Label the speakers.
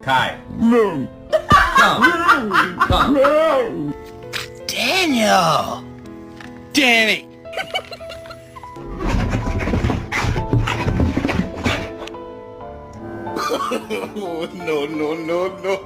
Speaker 1: Kai.
Speaker 2: No.
Speaker 1: Come. Come.
Speaker 2: No.
Speaker 3: Daniel! Danny!
Speaker 2: No, no, no, no.